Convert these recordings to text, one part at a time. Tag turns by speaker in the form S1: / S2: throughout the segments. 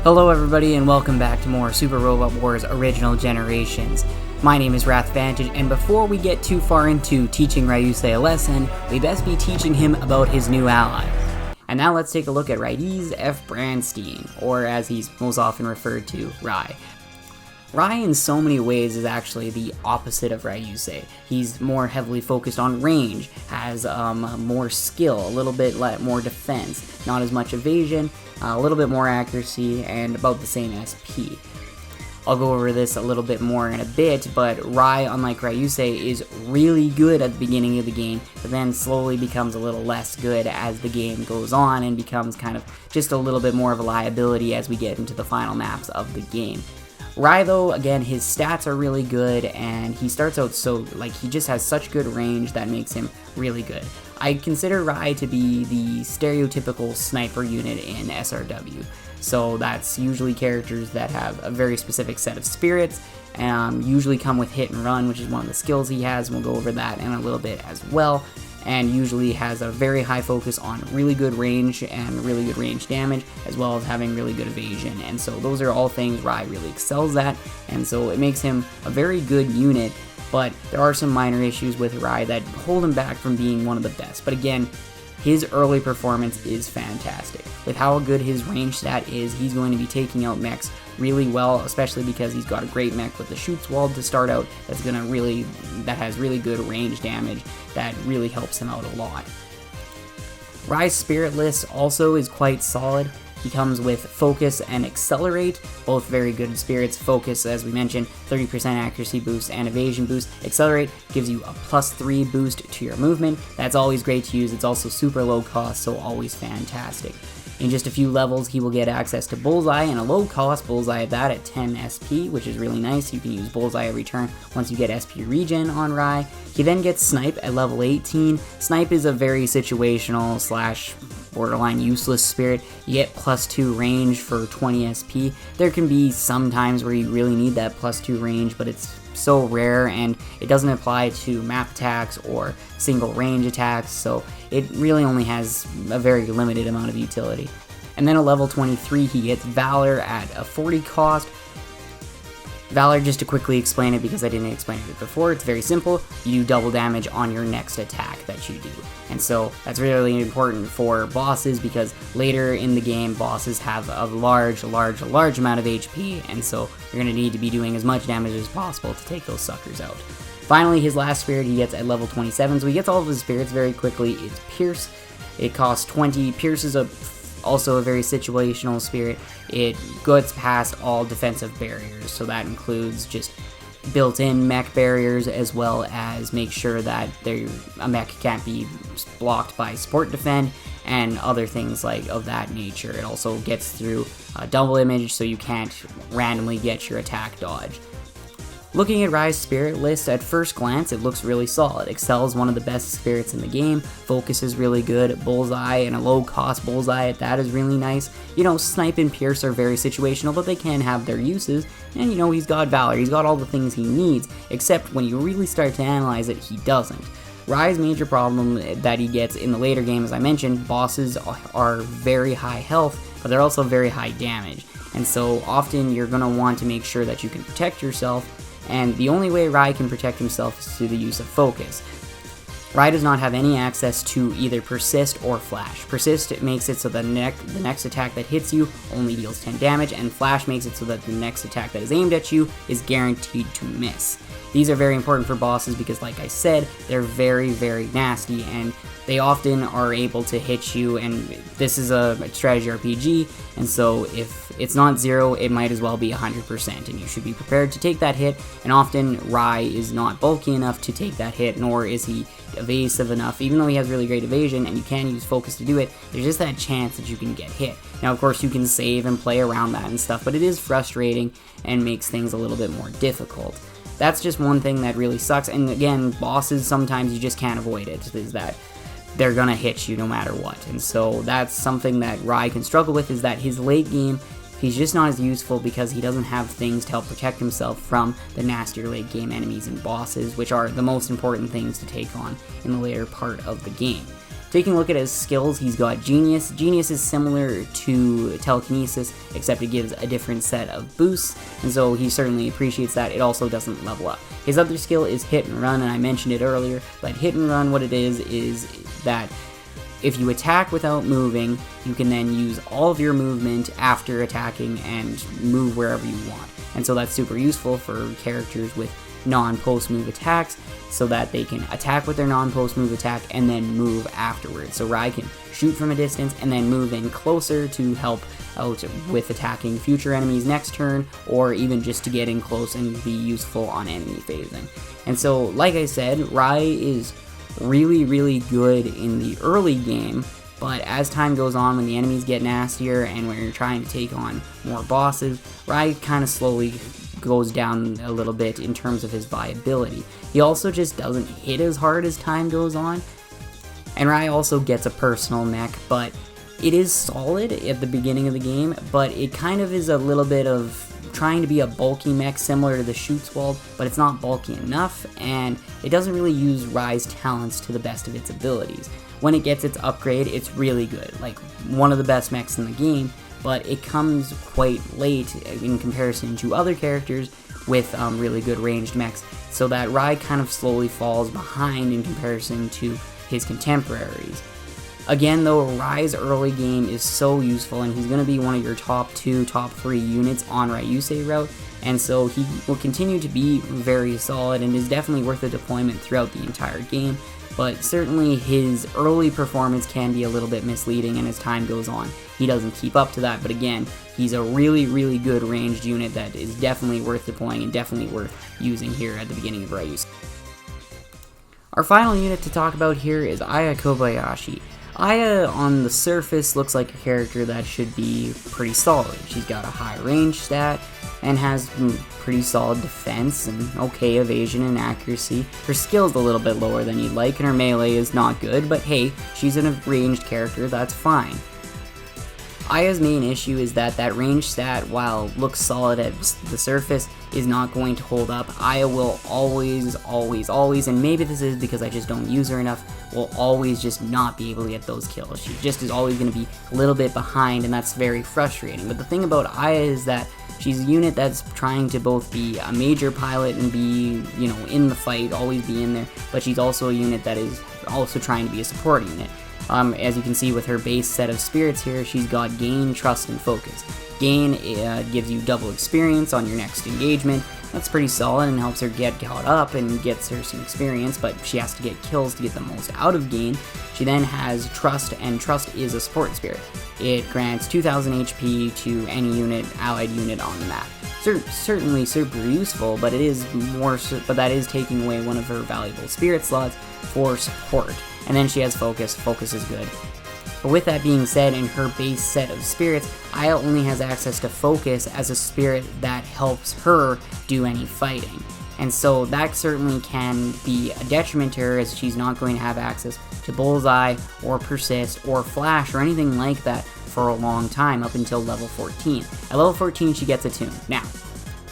S1: Hello everybody and welcome back to more Super Robot Wars Original Generations. My name is Wrath Vantage, and before we get too far into teaching Ryusei a lesson, we best be teaching him about his new ally. And now let's take a look at Ryusei F. Brandstein, or as he's most often referred to, Rai. Rai in so many ways is actually the opposite of Ryusei. He's more heavily focused on range, has more skill, a little bit more defense, not as much evasion, a little bit more accuracy, and about the same SP. I'll go over this a little bit more in a bit, but Rai, unlike Ryusei, is really good at the beginning of the game, but then slowly becomes a little less good as the game goes on and becomes kind of just a little bit more of a liability as we get into the final maps of the game. Rai, though, again, his stats are really good, and he starts out he just has such good range that makes him really good. I consider Rai to be the stereotypical sniper unit in SRW. So that's usually characters that have a very specific set of spirits, usually come with hit and run, which is one of the skills he has, and we'll go over that in a little bit as well. And usually has a very high focus on really good range and really good range damage, as well as having really good evasion. And so those are all things Rai really excels at, and so it makes him a very good unit, but there are some minor issues with Rai that hold him back from being one of the best. But again, his early performance is fantastic. With how good his range stat is, he's going to be taking out mechs really well, especially because he's got a great mech with the shoots wall to start out that has really good range damage that really helps him out a lot. Rai's spirit list also is quite solid. He comes with Focus and Accelerate, both very good spirits. Focus, as we mentioned, 30% accuracy boost and evasion boost. Accelerate gives you a +3 boost to your movement. That's always great to use. It's also super low cost, so always fantastic. In just a few levels, he will get access to Bullseye, and a low-cost Bullseye at that at 10 SP, which is really nice. You can use Bullseye every turn once you get SP regen on Rai. He then gets Snipe at level 18. Snipe is a very situational / borderline useless spirit. You get +2 range for 20 SP. There can be some times where you really need that +2 range, but it's so rare, and it doesn't apply to map attacks or single range attacks, so it really only has a very limited amount of utility. And then at level 23, he gets Valor at a 40 cost. Valor, just to quickly explain it because I didn't explain it before, it's very simple. You do double damage on your next attack that you do. And so that's really important for bosses because later in the game, bosses have a large amount of HP, and so you're going to need to be doing as much damage as possible to take those suckers out. Finally, his last spirit he gets at level 27, so he gets all of his spirits very quickly. It's Pierce. It costs 20. Pierce is also a very situational spirit. It gets past all defensive barriers, so that includes just built-in mech barriers, as well as make sure that a mech can't be blocked by support defend and other things of that nature. It also gets through double image, so you can't randomly get your attack dodge. Looking at Rai's spirit list, at first glance, it looks really solid. Excel is one of the best spirits in the game, Focus is really good, Bullseye and a low-cost Bullseye at that is really nice. Snipe and Pierce are very situational, but they can have their uses, and he's got Valor, he's got all the things he needs, except when you really start to analyze it, he doesn't. Rai's major problem that he gets in the later game, as I mentioned, bosses are very high health, but they're also very high damage, and so often you're going to want to make sure that you can protect yourself. And the only way Rai can protect himself is through the use of Focus. Rai does not have any access to either Persist or Flash. Persist makes it so that the next attack that hits you only deals 10 damage, and Flash makes it so that the next attack that is aimed at you is guaranteed to miss. These are very important for bosses because, like I said, they're very, very nasty, and they often are able to hit you, and this is a strategy RPG, and so if it's not 0, it might as well be 100%, and you should be prepared to take that hit, and often Rai is not bulky enough to take that hit, nor is he evasive enough. Even though he has really great evasion, and you can use Focus to do it, there's just that chance that you can get hit. Now, of course, you can save and play around that and stuff, but it is frustrating and makes things a little bit more difficult. That's just one thing that really sucks, and again, bosses, sometimes you just can't avoid it, is that they're gonna hit you no matter what, and so that's something that Rai can struggle with, is that his late game, he's just not as useful because he doesn't have things to help protect himself from the nastier late game enemies and bosses, which are the most important things to take on in the later part of the game. Taking a look at his skills, he's got Genius. Genius is similar to Telekinesis, except it gives a different set of boosts, and so he certainly appreciates that. It also doesn't level up. His other skill is Hit and Run, and I mentioned it earlier, but Hit and Run, what it is that if you attack without moving, you can then use all of your movement after attacking and move wherever you want. And so that's super useful for characters with non-post move attacks, so that they can attack with their non-post move attack and then move afterwards. So Rai can shoot from a distance and then move in closer to help out with attacking future enemies next turn, or even just to get in close and be useful on enemy phasing. And so, like I said, Rai is really good in the early game, but as time goes on, when the enemies get nastier and when you're trying to take on more bosses, Rai kind of slowly goes down a little bit in terms of his viability. He also just doesn't hit as hard as time goes on, and Rai also gets a personal mech, but it is solid at the beginning of the game, but it kind of is a little bit of trying to be a bulky mech similar to the Schutzwald, but it's not bulky enough, and it doesn't really use Rai's talents to the best of its abilities. When it gets its upgrade, it's really good, like one of the best mechs in the game, but it comes quite late in comparison to other characters with really good ranged mechs, so that Rai kind of slowly falls behind in comparison to his contemporaries. Again though, Rai's early game is so useful, and he's going to be one of your top 2, top 3 units on Ryusei route, and so he will continue to be very solid and is definitely worth the deployment throughout the entire game. But certainly his early performance can be a little bit misleading, and as time goes on, he doesn't keep up to that. But again, he's a really good ranged unit that is definitely worth deploying and definitely worth using here at the beginning of Ryusei. Our final unit to talk about here is Aya Kobayashi. Aya, on the surface, looks like a character that should be pretty solid. She's got a high range stat and has pretty solid defense and okay evasion and accuracy. Her skill's a little bit lower than you'd like, and her melee is not good, but hey, she's a ranged character, that's fine. Aya's main issue is that range stat, while looks solid at the surface, is not going to hold up. Aya will always, and maybe this is because I just don't use her enough, will always just not be able to get those kills. She just is always going to be a little bit behind, and that's very frustrating. But the thing about Aya is that she's a unit that's trying to both be a major pilot and be, in the fight, always be in there, but she's also a unit that is also trying to be a support unit. As you can see with her base set of spirits here, she's got Gain, Trust, and Focus. Gain gives you double experience on your next engagement. That's pretty solid and helps her get caught up and gets her some experience, but she has to get kills to get the most out of Gain. She then has Trust, and Trust is a support spirit. It grants 2000 HP to any unit, allied unit on the map. Certainly super useful, but it is that is taking away one of her valuable spirit slots for support. And then she has Focus. Focus is good. But with that being said, in her base set of spirits, Aya only has access to Focus as a spirit that helps her do any fighting. And so that certainly can be a detriment to her, as she's not going to have access to Bullseye or Persist or Flash or anything like that for a long time up until level 14. At level 14 she gets Attune. Now,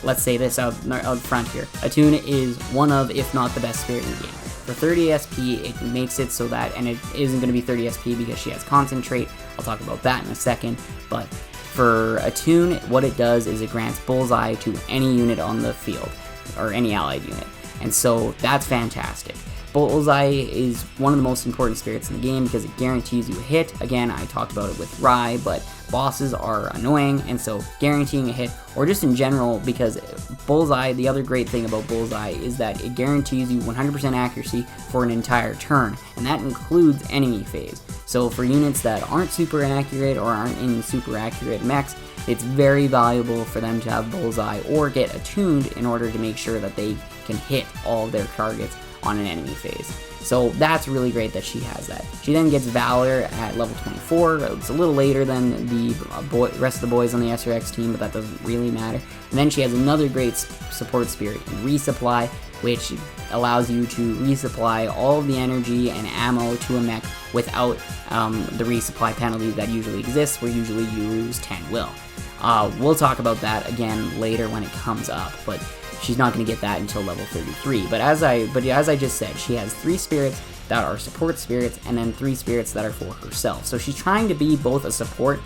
S1: let's say this out front here. Attune is one of, if not the best spirit in the game. For 30 SP, it makes it so that, and it isn't going to be 30 SP because she has Concentrate, I'll talk about that in a second, but for Attune, what it does is it grants Bullseye to any unit on the field, or any allied unit, and so that's fantastic. Bullseye is one of the most important spirits in the game because it guarantees you a hit. Again, I talked about it with Rai, but bosses are annoying, and so guaranteeing a hit, or just in general, because Bullseye, the other great thing about Bullseye is that it guarantees you 100% accuracy for an entire turn, and that includes enemy phase. So for units that aren't super accurate or aren't in super accurate mechs, it's very valuable for them to have Bullseye or get attuned in order to make sure that they can hit all of their targets on an enemy phase. So that's really great that she has that. She then gets Valor at level 24. It's a little later than the rest of the boys on the SRX team, but that doesn't really matter. And then she has another great support spirit in Resupply, which allows you to resupply all of the energy and ammo to a mech without the resupply penalty that usually exists, where usually you lose 10 will. We'll talk about that again later when it comes up, but she's not going to get that until level 33. But as I just said, she has 3 spirits that are support spirits, and then 3 spirits that are for herself. So she's trying to be both a support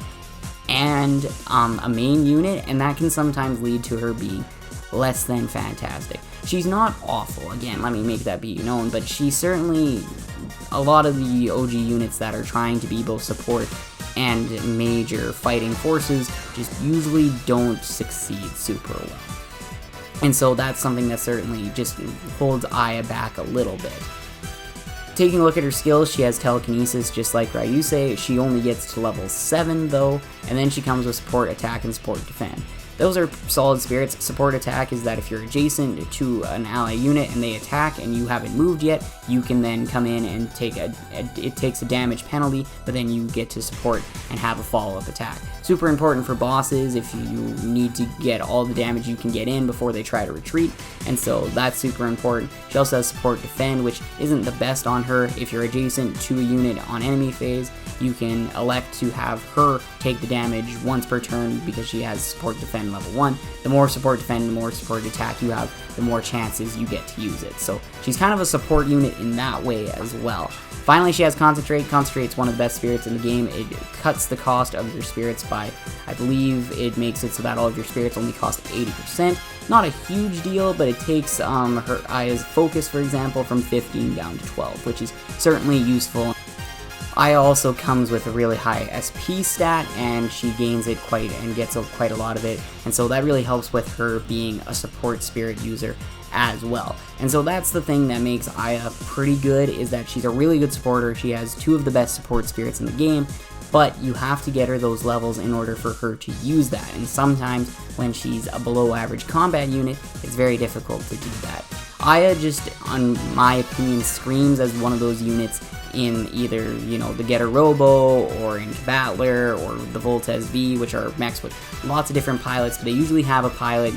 S1: and a main unit, and that can sometimes lead to her being less than fantastic. She's not awful, again, let me make that be known, but she's certainly a lot of the OG units that are trying to be both support and major fighting forces just usually don't succeed super well. And so that's something that certainly just holds Aya back a little bit. Taking a look at her skills, she has telekinesis just like Ryusei. She only gets to level 7 though, and then she comes with support attack and support defend. Those are solid spirits. Support attack is that if you're adjacent to an ally unit and they attack and you haven't moved yet, you can then come in and it takes a damage penalty, but then you get to support and have a follow-up attack. Super important for bosses if you need to get all the damage you can get in before they try to retreat, and so that's super important. She also has support defend, which isn't the best on her. If you're adjacent to a unit on enemy phase, you can elect to have her take the damage once per turn because she has support defend level 1. The more support defend, the more support attack you have, the more chances you get to use it. So she's kind of a support unit in that way as well. Finally, she has Concentrate. Concentrate's one of the best spirits in the game. It cuts the cost of your spirits by, I believe it makes it so that all of your spirits only cost 80%. Not a huge deal, but it takes her Aya's focus, for example, from 15 down to 12, which is certainly useful. Aya also comes with a really high SP stat, and she gains it gets quite a lot of it, and so that really helps with her being a support spirit user as well. And so that's the thing that makes Aya pretty good, is that she's a really good supporter. She has 2 of the best support spirits in the game, but you have to get her those levels in order for her to use that, and sometimes when she's a below average combat unit, it's very difficult to do that. Aya just, in my opinion, screams as one of those units in either, the Getter Robo, or in Battler, or the Voltes V, which are mechs with lots of different pilots, but they usually have a pilot,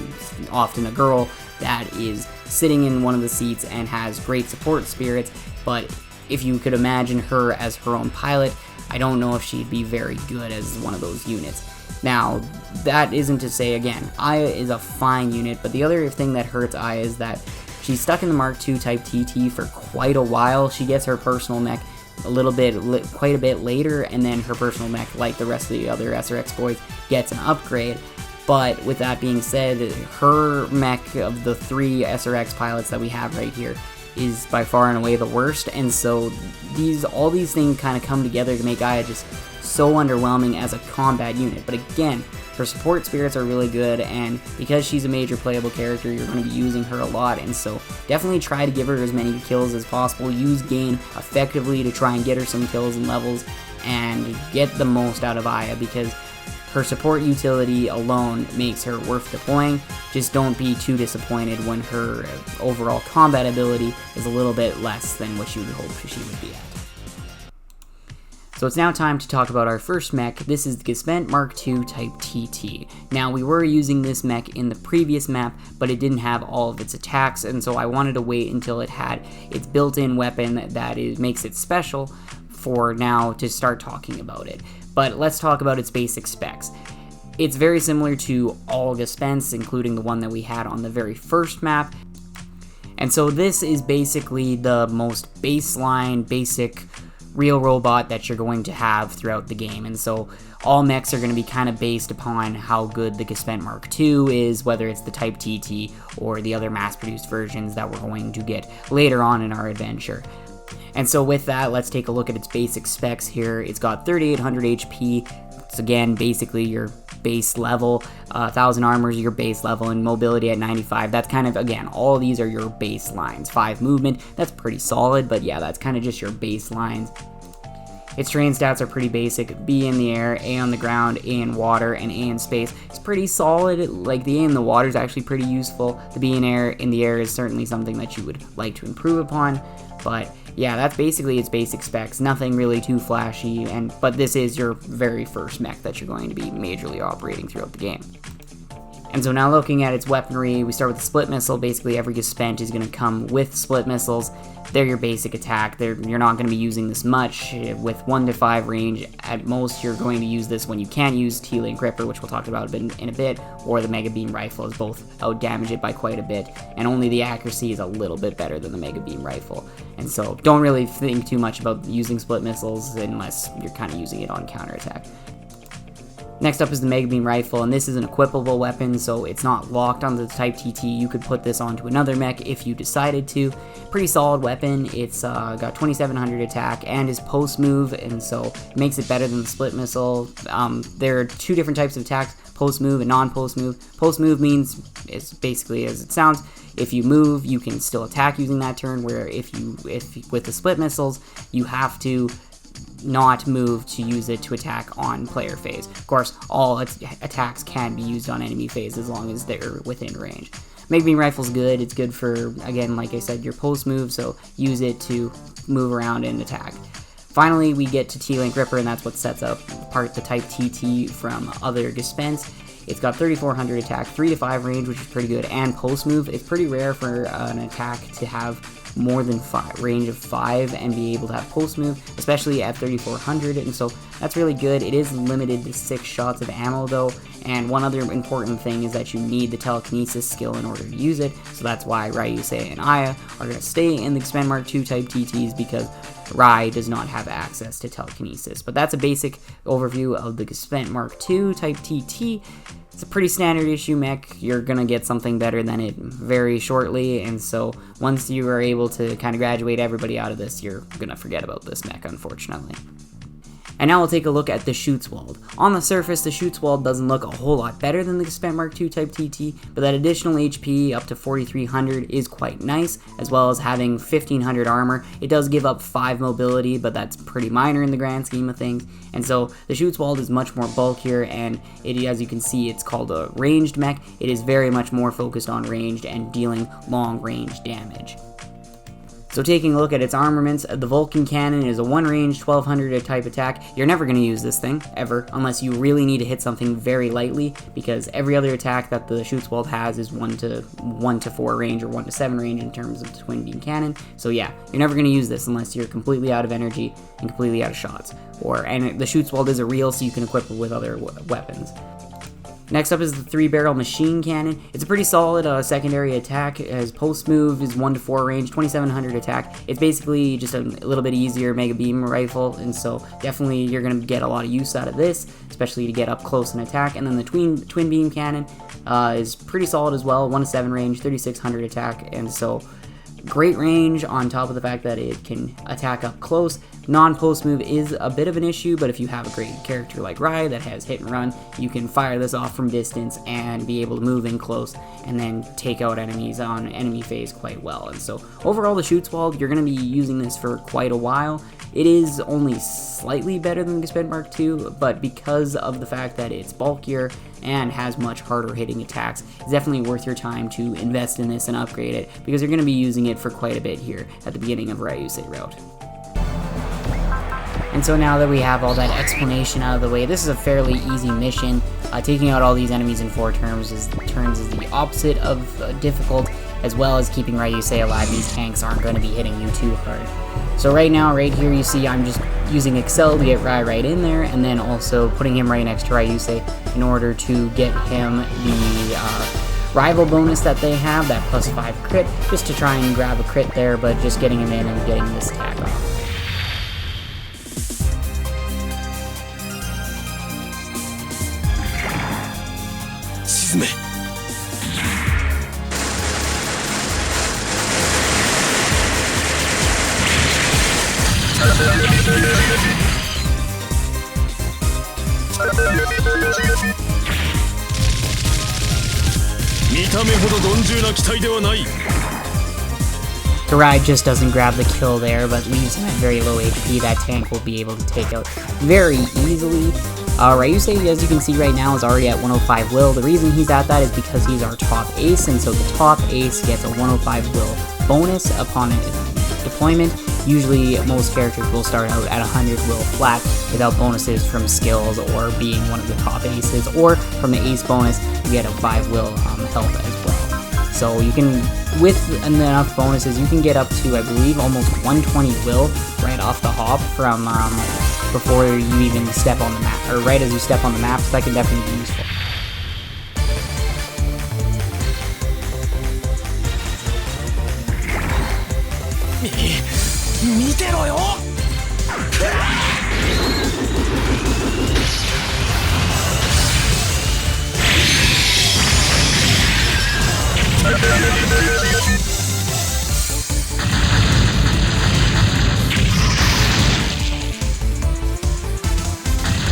S1: often a girl, that is sitting in one of the seats and has great support spirits, but if you could imagine her as her own pilot, I don't know if she'd be very good as one of those units. Now, that isn't to say, again, Aya is a fine unit, but the other thing that hurts Aya is that she's stuck in the Mark II type TT for quite a while. She gets her personal mech quite a bit later, and then her personal mech, like the rest of the other SRX boys, gets an upgrade. But with that being said, her mech of the 3 SRX pilots that we have right here is by far and away the worst, and so all these things kind of come together to make Aya just so underwhelming as a combat unit. But again, her support spirits are really good, and because she's a major playable character, you're going to be using her a lot, and so definitely try to give her as many kills as possible. Use Gain effectively to try and get her some kills and levels, and get the most out of Aya, because her support utility alone makes her worth deploying. Just don't be too disappointed when her overall combat ability is a little bit less than what you would hope she would be at. So it's now time to talk about our first mech. This is the Gespent Mark II Type TT. Now, we were using this mech in the previous map, but it didn't have all of its attacks, and so I wanted to wait until it had its built-in weapon that makes it special for now to start talking about it. But let's talk about its basic specs. It's very similar to all Gespents, including the one that we had on the very first map. And so this is basically the most baseline, basic real robot that you're going to have throughout the game. And so all mechs are going to be kind of based upon how good the Gespent Mark II is, whether it's the Type TT or the other mass-produced versions that we're going to get later on in our adventure. And so with that, let's take a look at its basic specs here. It's got 3800 HP. It's again basically your base level. 1000 armor is your base level, and mobility at 95. That's kind of, again, all of these are your baselines. 5 movement, that's pretty solid, but yeah, that's kind of just your baselines. Its terrain stats are pretty basic. B in the air, A on the ground, A in water, and A in space. It's pretty solid. Like, the A in the water is actually pretty useful. The B in the air is certainly something that you would like to improve upon, but yeah, that's basically its basic specs. Nothing really too flashy, but this is your very first mech that you're going to be majorly operating throughout the game. And so now looking at its weaponry, we start with the split missile. Basically every Gespent is going to come with split missiles. They're your basic attack. You're not going to be using this much. With 1 to 5 range, at most you're going to use this when you can't use T-Link Ripper, which we'll talk about in a bit, or the Mega Beam Rifle, as both out-damage it by quite a bit, and only the accuracy is a little bit better than the Mega Beam Rifle. And so don't really think too much about using split missiles unless you're kind of using it on counterattack. Next up is the Mega Beam Rifle, and this is an equipable weapon, so it's not locked onto the Type TT. You could put this onto another mech if you decided to. Pretty solid weapon. It's got 2700 attack and is post move, and so it makes it better than the split missile. There are 2 different types of attacks, post move and non-post move. Post move means, it's basically as it sounds, if you move, you can still attack using that turn, where if with the split missiles, you have to not move to use it to attack on player phase. Of course, all attacks can be used on enemy phase as long as they're within range. Mega Beam Rifle's good. It's good for, again, like I said, your post move, so use it to move around and attack. Finally, we get to T-Link Ripper, and that's what sets apart the Type TT from other Gespents. It's got 3400 attack, 3 to 5 range, which is pretty good, and post move. It's pretty rare for an attack to have more than range of 5 and be able to have post move, especially at 3400, and so that's really good. It is limited to 6 shots of ammo though, and one other important thing is that you need the telekinesis skill in order to use it, so that's why Ryusei and Aya are going to stay in the Expend Mark II Type TTs, because Rai does not have access to telekinesis. But that's a basic overview of the Expend Mark II Type TT. It's a pretty standard issue mech. You're gonna get something better than it very shortly, and so once you are able to kind of graduate everybody out of this, you're gonna forget about this mech, unfortunately. And now we'll take a look at the Schutzwald. On the surface, the Schutzwald doesn't look a whole lot better than the Expend Mark II Type TT, but that additional HP up to 4300 is quite nice, as well as having 1500 armor. It does give up 5 mobility, but that's pretty minor in the grand scheme of things, and so the Schutzwald is much more bulkier, and as you can see, it's called a ranged mech. It is very much more focused on ranged and dealing long range damage. So taking a look at its armaments, the Vulcan Cannon is a 1-range, 1200 type attack. You're never going to use this thing, ever, unless you really need to hit something very lightly, because every other attack that the Schutzwald has is 1 to 4 range or 1 to 7 range in terms of the Twin Beam Cannon. So yeah, you're never going to use this unless you're completely out of energy and completely out of shots. And the Schutzwald is a reel, so you can equip it with other weapons. Next up is the 3-barrel machine cannon. It's a pretty solid secondary attack. It has post move, is 1 to 4 range, 2700 attack. It's basically just a little bit easier Mega Beam Rifle, and so definitely you're going to get a lot of use out of this, especially to get up close and attack. And then the twin beam cannon is pretty solid as well, 1 to 7 range, 3600 attack, and so great range on top of the fact that it can attack up close. Non-post move is a bit of an issue, but if you have a great character like Rai that has hit and run, you can fire this off from distance and be able to move in close and then take out enemies on enemy phase quite well. And so overall, the Schutzwald, you're going to be using this for quite a while. It is only slightly better than the Expend Mark II, but because of the fact that it's bulkier and has much harder hitting attacks, it's definitely worth your time to invest in this and upgrade it, because you're going to be using it for quite a bit here at the beginning of Ryusei route. And so now that we have all that explanation out of the way, this is a fairly easy mission. Taking out all these enemies in 4 turns is the opposite of difficult, as well as keeping Ryusei alive. These tanks aren't going to be hitting you too hard. So right now, right here, you see I'm just using Excel to get Rai right in there, and then also putting him right next to Ryusei in order to get him the rival bonus that they have, that +5 crit, just to try and grab a crit there, but just getting him in and getting this attack off. Rai just doesn't grab the kill there, but leaves him at very low HP. That tank will be able to take out very easily. Ryusei, as you can see right now, is already at 105 will. The reason he's at that is because he's our top ace, and so the top ace gets a 105 will bonus upon deployment, Usually most characters will start out at 100 will flat without bonuses from skills or being one of the top aces, or from the ace bonus you get a 5 will health as well. So you can, with enough bonuses, you can get up to, I believe, almost 120 will right off the hop from before you even step on the map, or right as you step on the map, so that can definitely be useful.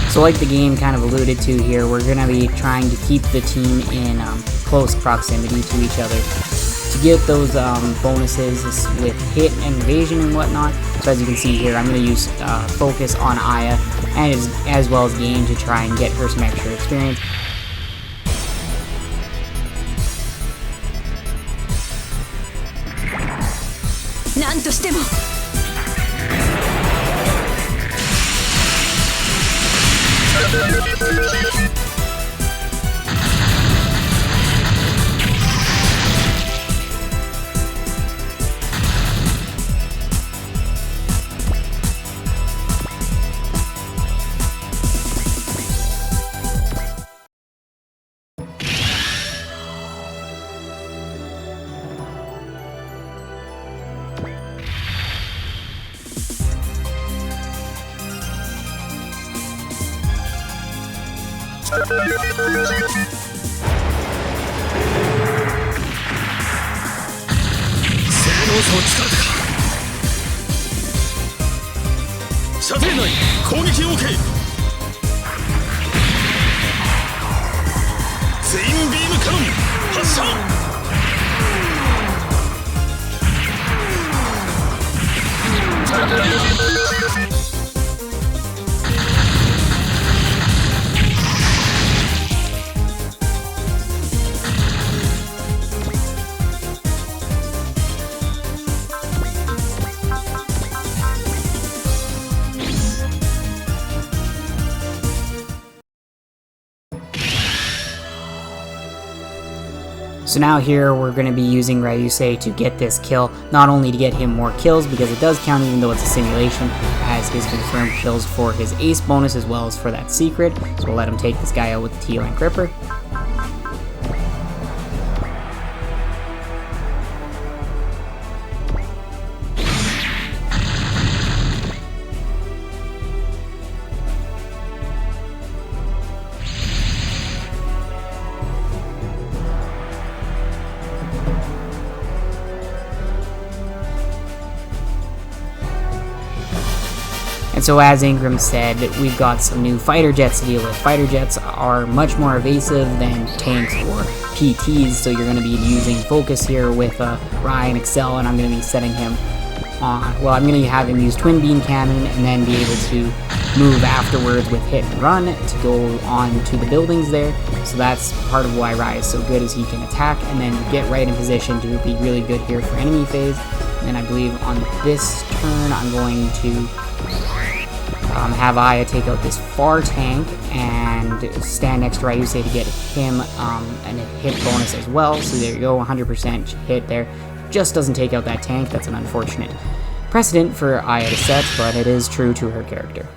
S1: So like the game kind of alluded to here, we're going to be trying to keep the team in close proximity to each other to get those bonuses with hit and evasion and whatnot. So as you can see here, I'm going to use focus on Aya and as well as game to try and get her some extra experience. So now here we're going to be using Ryusei to get this kill, not only to get him more kills because it does count even though it's a simulation, as his confirmed kills for his ace bonus as well as for that secret. So we'll let him take this guy out with the T-Link Ripper. And so as Ingram said, we've got some new fighter jets to deal with. Fighter jets are much more evasive than tanks or PTs, so you're going to be using focus here with Rai and Excel, and I'm going to be setting him on, well, I'm going to have him use twin beam cannon and then be able to move afterwards with hit and run to go on to the buildings there. So that's part of why Rai is so good, is he can attack and then get right in position to be really good here for enemy phase. And then I believe on this turn I'm going to have Aya take out this far tank and stand next to Ryusei to get him a hit bonus as well. So there you go, 100% hit there. Just doesn't take out that tank. That's an unfortunate precedent for Aya to set, but it is true to her character.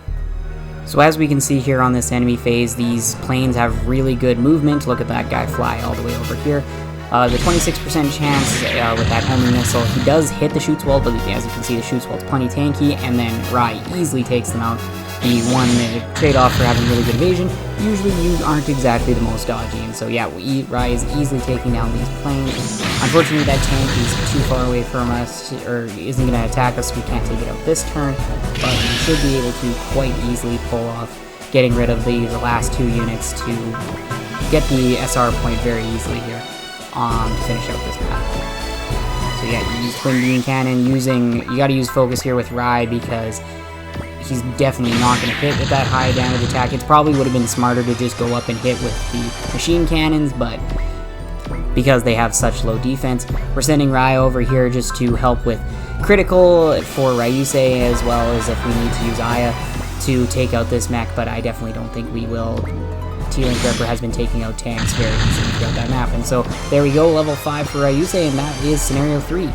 S1: So as we can see here on this enemy phase, these planes have really good movement. Look at that guy fly all the way over here. The 26% chance with that homing missile, he does hit the shoots wall, but as you can see, the shoots wall's plenty tanky, and then Rai easily takes them out. The one trade-off for having really good evasion, usually you aren't exactly the most dodgy, and so yeah, Rai is easily taking down these planes. Unfortunately, that tank is too far away from us, or isn't going to attack us, so we can't take it out this turn, but we should be able to quite easily pull off getting rid of the last two units to get the SR point very easily here. To finish out this map. So yeah, you use twin beam cannon, you gotta use focus here with Rai because he's definitely not gonna hit with that high damage attack. It probably would have been smarter to just go up and hit with the machine cannons, but because they have such low defense, we're sending Rai over here just to help with critical for Ryusei, as well as if we need to use Aya to take out this mech, but I definitely don't think we will. T-Link Ripper has been taking out tanks very easily throughout that map, and so there we go, level 5 for Ryusei, and that is scenario 3.